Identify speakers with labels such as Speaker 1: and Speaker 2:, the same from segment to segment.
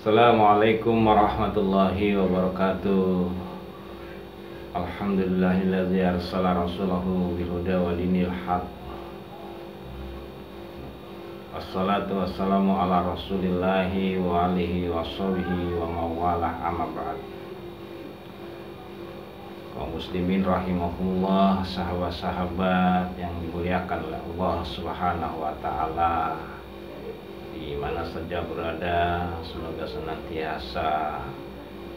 Speaker 1: Assalamualaikum warahmatullahi wabarakatuh. Alhamdulillahilladzi arsala rasulahu bilhuda wa dinil haq. Wassalatu wassalamu ala rasulillahi wa alihi wa sahbihi wa mawalah amma ba'd. Kaum muslimin rahimahullah, sahabat-sahabat yang dimuliakan oleh Allah Subhanahu wa taala, di mana saja berada, semoga senantiasa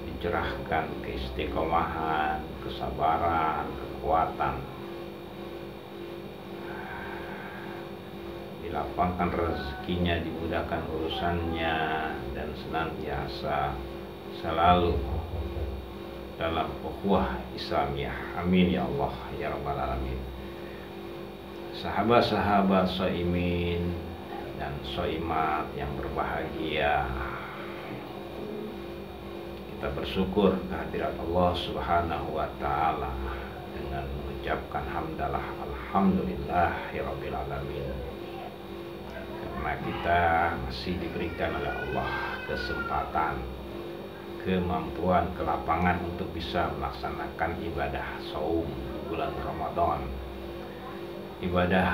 Speaker 1: dicerahkan keistiqomahan, kesabaran, kekuatan, dilapangkan rezekinya, dimudahkan urusannya, dan senantiasa selalu dalam ukhuwah Islamiyah. Amin ya Allah ya rabbal alamin. Sahabat-sahabat shaimin dan shaimat yang berbahagia, kita bersyukur kehadirat Allah Subhanahu wa taala dengan mengucapkan hamdalah alhamdulillahirabbil alamin, karena kita masih diberikan oleh Allah kesempatan, kemampuan, kelapangan untuk bisa melaksanakan ibadah saum bulan Ramadan. Ibadah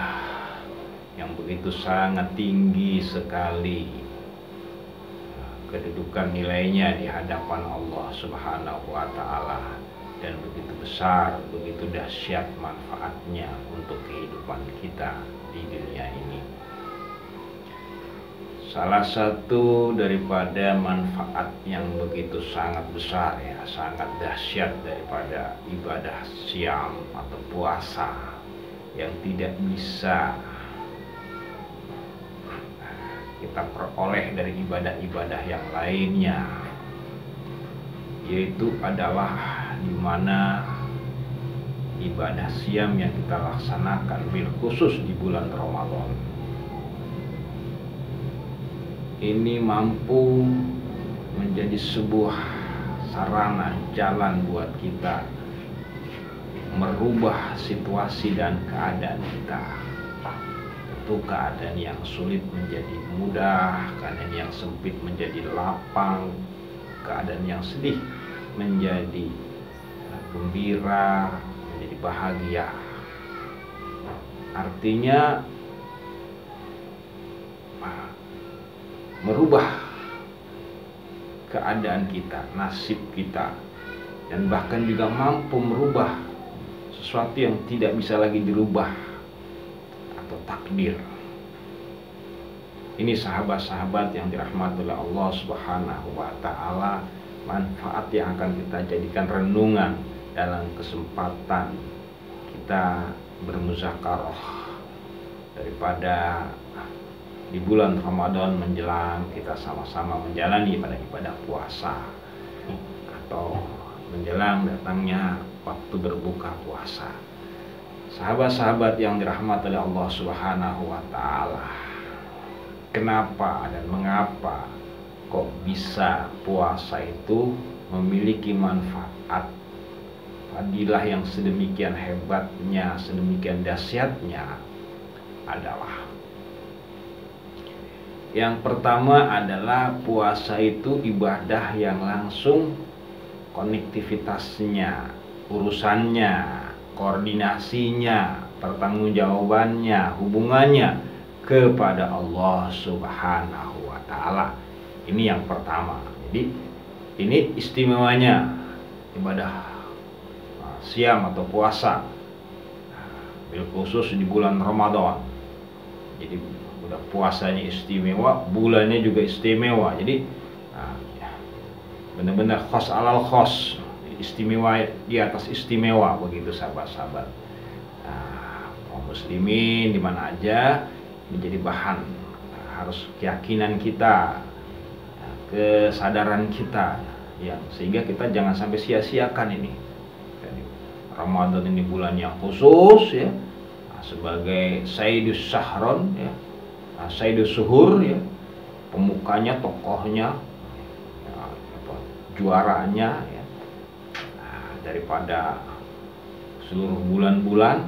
Speaker 1: yang begitu sangat tinggi sekali kedudukan nilainya di hadapan Allah Subhanahu wa taala, dan begitu besar, begitu dahsyat manfaatnya untuk kehidupan kita di dunia ini. Salah satu daripada manfaat yang begitu sangat besar, ya, sangat dahsyat daripada ibadah siam atau puasa yang tidak bisa kita peroleh dari ibadah-ibadah yang lainnya, yaitu adalah di mana ibadah siam yang kita laksanakan bil khusus di bulan Ramadan ini mampu menjadi sebuah sarana jalan buat kita merubah situasi dan keadaan kita. Tentu keadaan yang sulit menjadi mudah, keadaan yang sempit menjadi lapang, keadaan yang sedih menjadi gembira, menjadi bahagia. Artinya merubah keadaan kita, nasib kita, dan bahkan juga mampu merubah sesuatu yang tidak bisa lagi dirubah atau takdir. Ini sahabat-sahabat yang dirahmati oleh Allah Subhanahu wa taala, manfaat yang akan kita jadikan renungan dalam kesempatan kita bermuzakarah daripada di bulan Ramadan menjelang kita sama-sama menjalani pada ibadah puasa atau menjelang datangnya waktu berbuka puasa. Sahabat-sahabat yang dirahmati oleh Allah Subhanahu wa taala, kenapa dan mengapa kok bisa puasa itu memiliki manfaat fadilah yang sedemikian hebatnya, sedemikian dahsyatnya? Adalah yang pertama adalah puasa itu ibadah yang langsung konektivitasnya, urusannya, koordinasinya, pertanggungjawabannya, hubungannya kepada Allah Subhanahu wa taala. Ini yang pertama. Jadi ini istimewanya ibadah siam atau puasa bil khusus di bulan Ramadan. Jadi udah puasanya istimewa, bulannya juga istimewa. Jadi benar-benar khos alal khos, istimewa di atas istimewa, begitu sahabat-sahabat. Kaum muslimin di mana aja menjadi bahan harus keyakinan kita, kesadaran kita, ya, sehingga kita jangan sampai sia-siakan ini. Jadi, Ramadan ini bulan yang khusus, ya, sebagai Sayyidus Sahron, ya, Sayyidus Suhur, ya, pemukanya, tokohnya, ya, juaranya, ya, daripada seluruh bulan-bulan,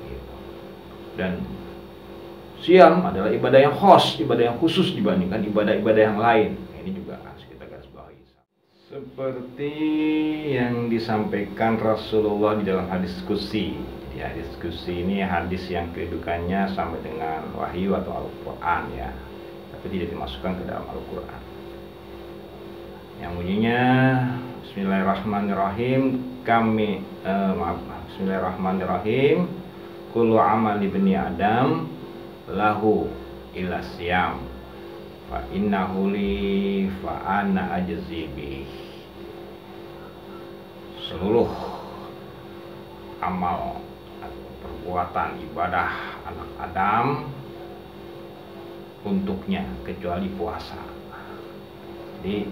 Speaker 1: gitu. Dan siam adalah ibadah yang khos, ibadah yang khusus dibandingkan ibadah-ibadah yang lain. ini juga harus kita garis bawahi. Seperti yang disampaikan Rasulullah di dalam hadis qudsi. Jadi hadis qudsi ini hadis yang kedudukannya sampai dengan wahyu atau Al-Quran ya, tapi tidak dimasukkan ke dalam Al-Quran. Yang bunyinya Bismillahirrahmanirrahim. Bismillahirrahmanirrahim. Kullu amal ibni Adam lahu illa siyam fa innahu li fa ana ajzi bih. Seluruh amal atau perbuatan ibadah anak Adam untuknya kecuali puasa. Jadi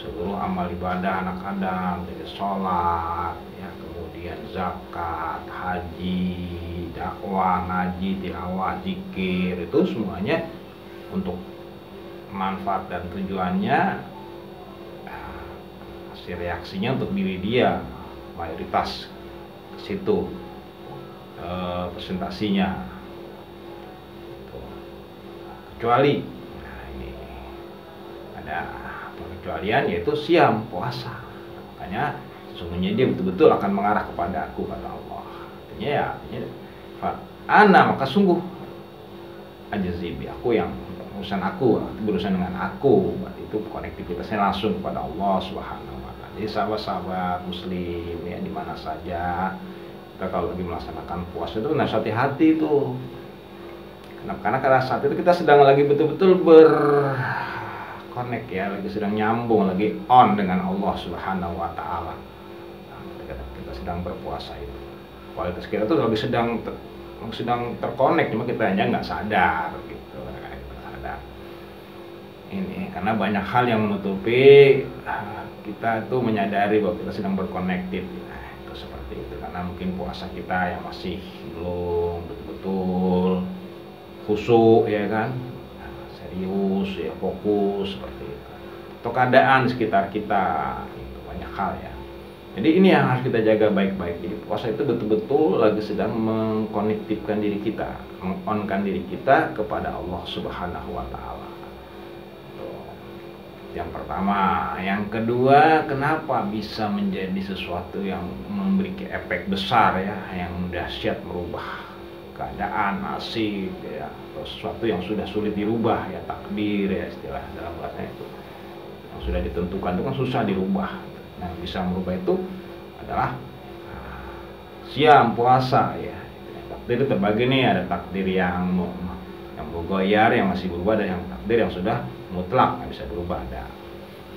Speaker 1: seluruh amal ibadah anak Adam dari sholat ya, kemudian zakat, haji, dakwah, ngaji, tilawah, zikir, itu semuanya untuk manfaat dan tujuannya hasil reaksinya untuk diri dia, mayoritas ke situ presentasinya. Kecuali ini ada pengecualian, yaitu siam, puasa. Makanya sesungguhnya dia betul-betul akan mengarah kepada aku, kata Allah. Artinya maka sungguh ajazibi, aku yang urusan aku, berurusan dengan aku. Berarti itu konektivitasnya langsung kepada Allah Subhanahu wa Ta'ala. Jadi sahabat-sahabat muslim ya, di mana saja kita kalau lagi melaksanakan puasa itu harus hati-hati tuh. Karena pada saat itu kita sedang lagi betul-betul connect ya, lagi sedang nyambung, lagi on dengan Allah Subhanahu wa Ta'ala. Kita sedang berpuasa itu, kualitas kita tuh lagi sedang terkonek, cuma kita hanya nggak sadar gitu. Sadar ini karena banyak hal yang menutupi kita tuh menyadari bahwa kita sedang berkonektif. Itu seperti itu, karena mungkin puasa kita yang masih belum betul-betul khusyuk ya kan, serius ya, fokus seperti itu, atau keadaan sekitar kita itu banyak hal ya. Jadi ini yang harus kita jaga baik-baik. Jadi puasa itu betul-betul lagi sedang mengkonektifkan diri kita, mengonkan diri kita kepada Allah Subhanahu wa Ta'ala. Yang pertama. Yang kedua, kenapa bisa menjadi sesuatu yang memiliki efek besar ya, yang dahsyat, merubah keadaan, nasib ya, atau sesuatu yang sudah sulit dirubah ya, takdir ya istilah dalam bahasa itu, yang sudah ditentukan itu kan susah dirubah. Nah, bisa merubah itu adalah siam, puasa ya. Takdir itu terbagi nih, ada takdir yang bergoyar, yang masih berubah, dan yang takdir yang sudah mutlak nggak bisa berubah. Ada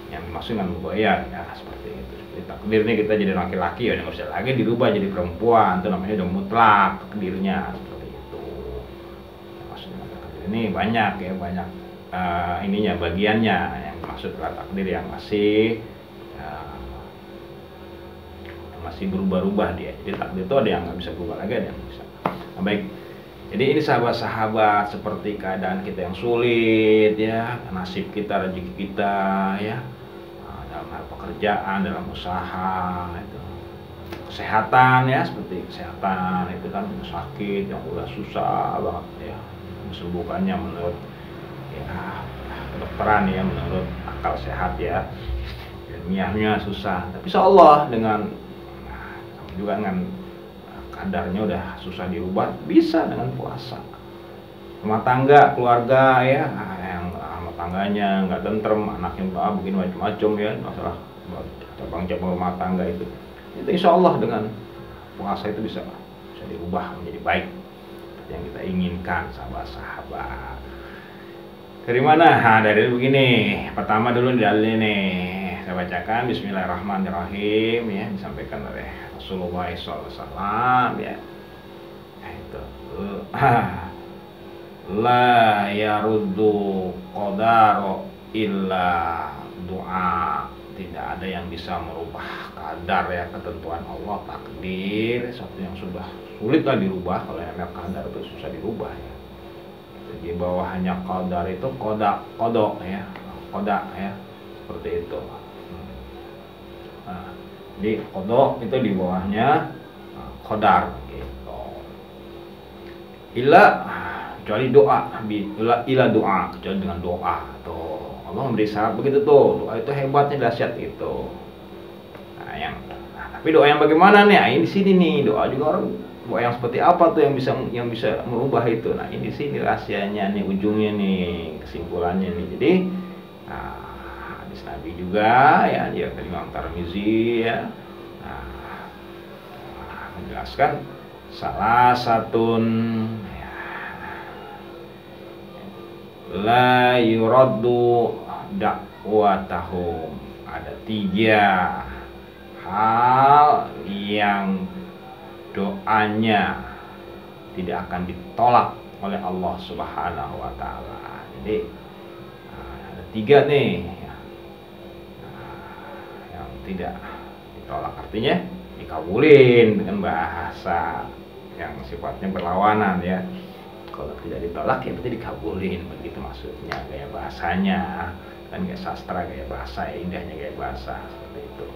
Speaker 1: yang dimaksud dengan bergoyar ya, seperti itu. Jadi takdir ini kita jadi laki-laki ya, nggak bisa lagi dirubah jadi perempuan, itu namanya udah mutlak takdirnya, seperti itu. Maksudnya takdir ini banyak ya, banyak ininya, bagiannya. Yang dimaksud adalah takdir yang masih berubah-ubah dia. Jadi takdir itu ada yang nggak bisa berubah lagi, ada yang bisa. Nah, baik. Jadi ini sahabat-sahabat, seperti keadaan kita yang sulit ya, nasib kita, rezeki kita ya, dalam hal pekerjaan, dalam usaha itu, kesehatan ya, seperti kesehatan itu kan sakit yang udah susah banget ya, kesembuhannya menurut ya kedokteran ya, menurut akal sehat ya, ilmiahnya susah. Tapi insya Allah dengan juga dengan kadarnya udah susah dirubah, bisa dengan puasa. Rumah tangga, keluarga ya, yang rumah tangganya nggak tentrem, anaknya begini macam-macam ya, masalah cabang-cabang rumah tangga itu insya Allah dengan puasa itu bisa dirubah menjadi baik yang kita inginkan, sahabat-sahabat. Dari mana? Nah, dari begini. Pertama dulu dalilnya nih, saya bacakan. Bismillahirrahmanirrahim ya, disampaikan oleh Rasulullah SAW ya. Nah, itu la yaruddu qadaro illa doa. Tidak ada yang bisa merubah kadar ya, ketentuan Allah, takdir, sesuatu yang sudah sulit lah dirubah. Kalau yang namanya kadar itu susah dirubah ya. Di bawahnya qadar itu kodok ya, kodak ya, seperti itu. Nah, jadi kodok itu di bawahnya qadar gitu. Illa kecuali doa, ila doa, kecuali dengan doa. Tuh Allah memberi syarat begitu tuh, doa itu hebatnya, dahsyat itu. Tapi doa yang bagaimana nih? Nah, ini di sini nih, doa juga orang doa yang seperti apa tuh yang bisa merubah itu. Nah, ini di sini rahasianya nih, ujungnya nih, kesimpulannya nih. Jadi hadis Nabi juga ya, dia dari Imam Tirmizi ya. Menjelaskan salah satun ya, la yuraddu dakwatahum. Ada 3 hal yang doanya tidak akan ditolak oleh Allah Subhanahu wa taala. Jadi ada 3 nih yang tidak ditolak, artinya dikabulin dengan bahasa yang sifatnya berlawanan ya. Kalau tidak ditolak ya berarti dikabulin, begitu maksudnya, gaya bahasanya kan, gaya sastra, gaya bahasa, indahnya gaya bahasa seperti itu.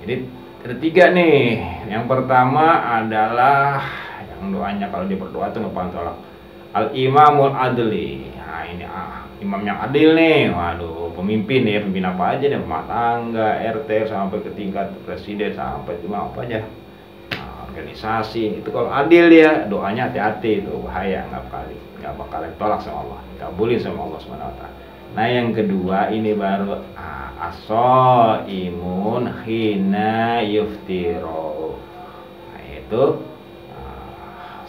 Speaker 1: Jadi ada 3 nih. Yang pertama adalah yang doanya kalau dia berdoa itu nggak pernah tolak, al-imamul adli. Nah ini imam yang adil nih. Waduh, pemimpin ya, pemimpin apa aja nih, rumah tangga, RT sampai ke tingkat presiden, sampai cuma apa aja, organisasi. Itu kalau adil dia, doanya hati-hati, itu bahaya, nggak bakal ditolak sama Allah, dikabulin sama Allah SWT. Nah yang kedua ini baru imun hina yuftiro. Nah itu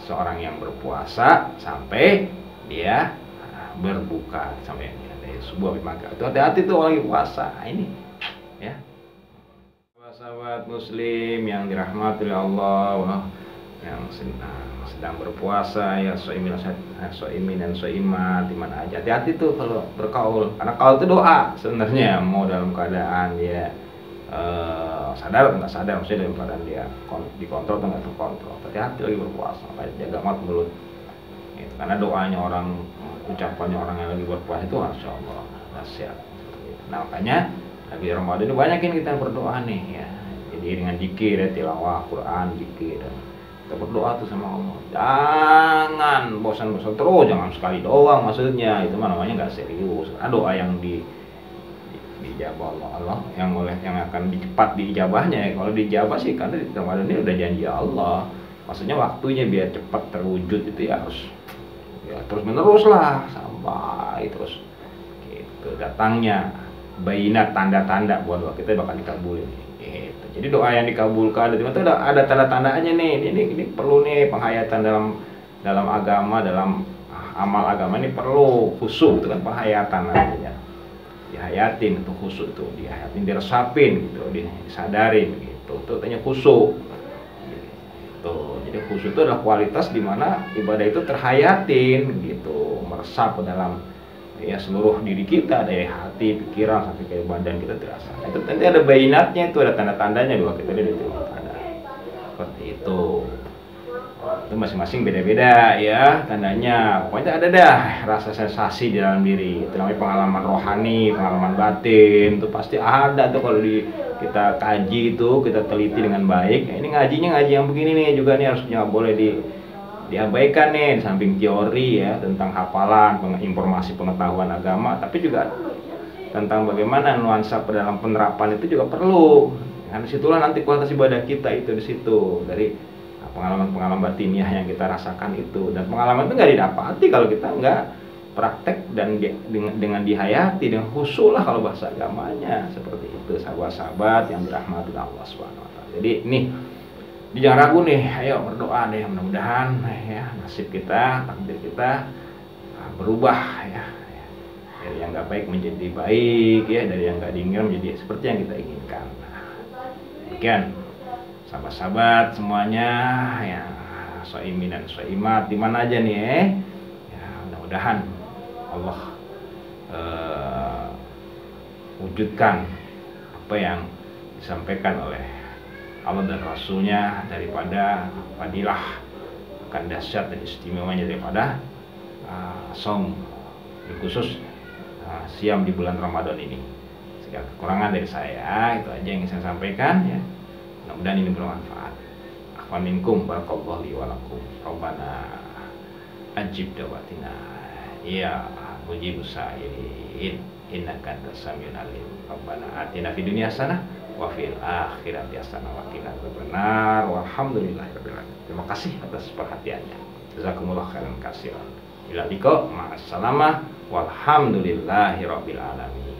Speaker 1: seorang yang berpuasa sampai dia berbuka, sampai dari subuh sampai maghrib. Itu hati-hati tuh orang yang puasa. Nah, ini ya. Sahabat muslim yang dirahmati oleh Allah, yang sedang berpuasa ya, soimin dan soimat di mana aja, hati-hati tuh kalau berkaul, karena kaul itu doa sebenarnya, mau dalam keadaan dia sadar atau nggak sadar, maksudnya dalam keadaan dia dikontrol atau nggak terkontrol. Hati-hati lagi berpuasa, jaga mulut gitu. Karena doanya orang, ucapannya orang yang lagi berpuasa itu masya Allah dahsyat. Nah makanya lagi Ramadan ini banyakin kita berdoa nih ya. Jadi dengan zikir ya, tilawah Quran, zikir, kita berdoa tuh sama Allah. Jangan bosan-bosan terus, jangan sekali doang maksudnya. Itu mah namanya nggak serius. Karena doa yang dijabah Allah yang akan cepat diijabahnya ya. Kalau dijabah sih karena di Ramadan ini udah janji Allah. Maksudnya waktunya biar cepat terwujud itu ya harus ya terus menerus lah sampai terus gitu datangnya bayinat, tanda-tanda buat doa kita bakal dikabulin gitu. Jadi doa yang dikabulkan itu ada tanda-tandanya nih. Ini perlu nih penghayatan dalam agama, dalam amal agama ini perlu khusyuk, itu kan penghayatan namanya. Dihayatin itu khusyuk, tuh dihayatin, diresapin gitu, disadarin gitu. Itu tanya khusyuk. Gitu. Jadi khusyuk itu adalah kualitas di mana ibadah itu terhayatin gitu, meresap ke dalam ya seluruh diri kita, dari hati, pikiran sampai ke badan kita terasa. Itu nanti ada bayinatnya, itu ada tanda-tandanya doa kita ada seperti itu. Itu masing-masing beda-beda ya tandanya. Pokoknya ada dah rasa sensasi di dalam diri. Itu namanya pengalaman rohani, pengalaman batin. Itu pasti ada tuh kalau kita kaji itu, kita teliti dengan baik. Ini ngaji yang begini nih juga nih harusnya boleh diabaikan nih, di samping teori ya tentang hafalan, informasi pengetahuan agama, tapi juga tentang bagaimana nuansa dalam penerapan itu juga perlu. Karena disitulah nanti kualitas ibadah kita itu di situ, dari pengalaman-pengalaman batiniah yang kita rasakan itu. Dan pengalaman itu nggak didapati kalau kita nggak praktek dan dengan dihayati, dengan khusyuk lah kalau bahasa agamanya, seperti itu sahabat-sahabat yang dirahmati Allah Subhanahu wa taala. Jadi nih, jangan ragu nih, ayo berdoa deh, mudah-mudahan ya nasib kita, takdir kita berubah ya, dari yang nggak baik menjadi baik ya, dari yang nggak diinginkan menjadi seperti yang kita inginkan. Demikian sahabat-sahabat semuanya ya, soimin dan soimat di mana aja nih ya, mudah-mudahan Allah wujudkan apa yang disampaikan oleh Allah dan Rasulnya daripada fadilah akan dahsyat dan istimewanya daripada saum khusus siam di bulan Ramadan ini. Segala kekurangan dari saya itu aja yang saya sampaikan ya. Mudah-mudahan ini bermanfaat. Akhwan minkum barakallahu li wa lakum. Rabbana ajib dawatina ya mujibus sa'ilin innaka antas samiul alim. Rabbana atina fid dunya hasanah wa fil akhirati hasanah wa qina adzabannar. Walhamdulillahirabbil alamin. Terima kasih atas perhatiannya. Jazakumullah khairan katsiran. Ila liqa ma'assalamah walhamdulillahirabbil alamin.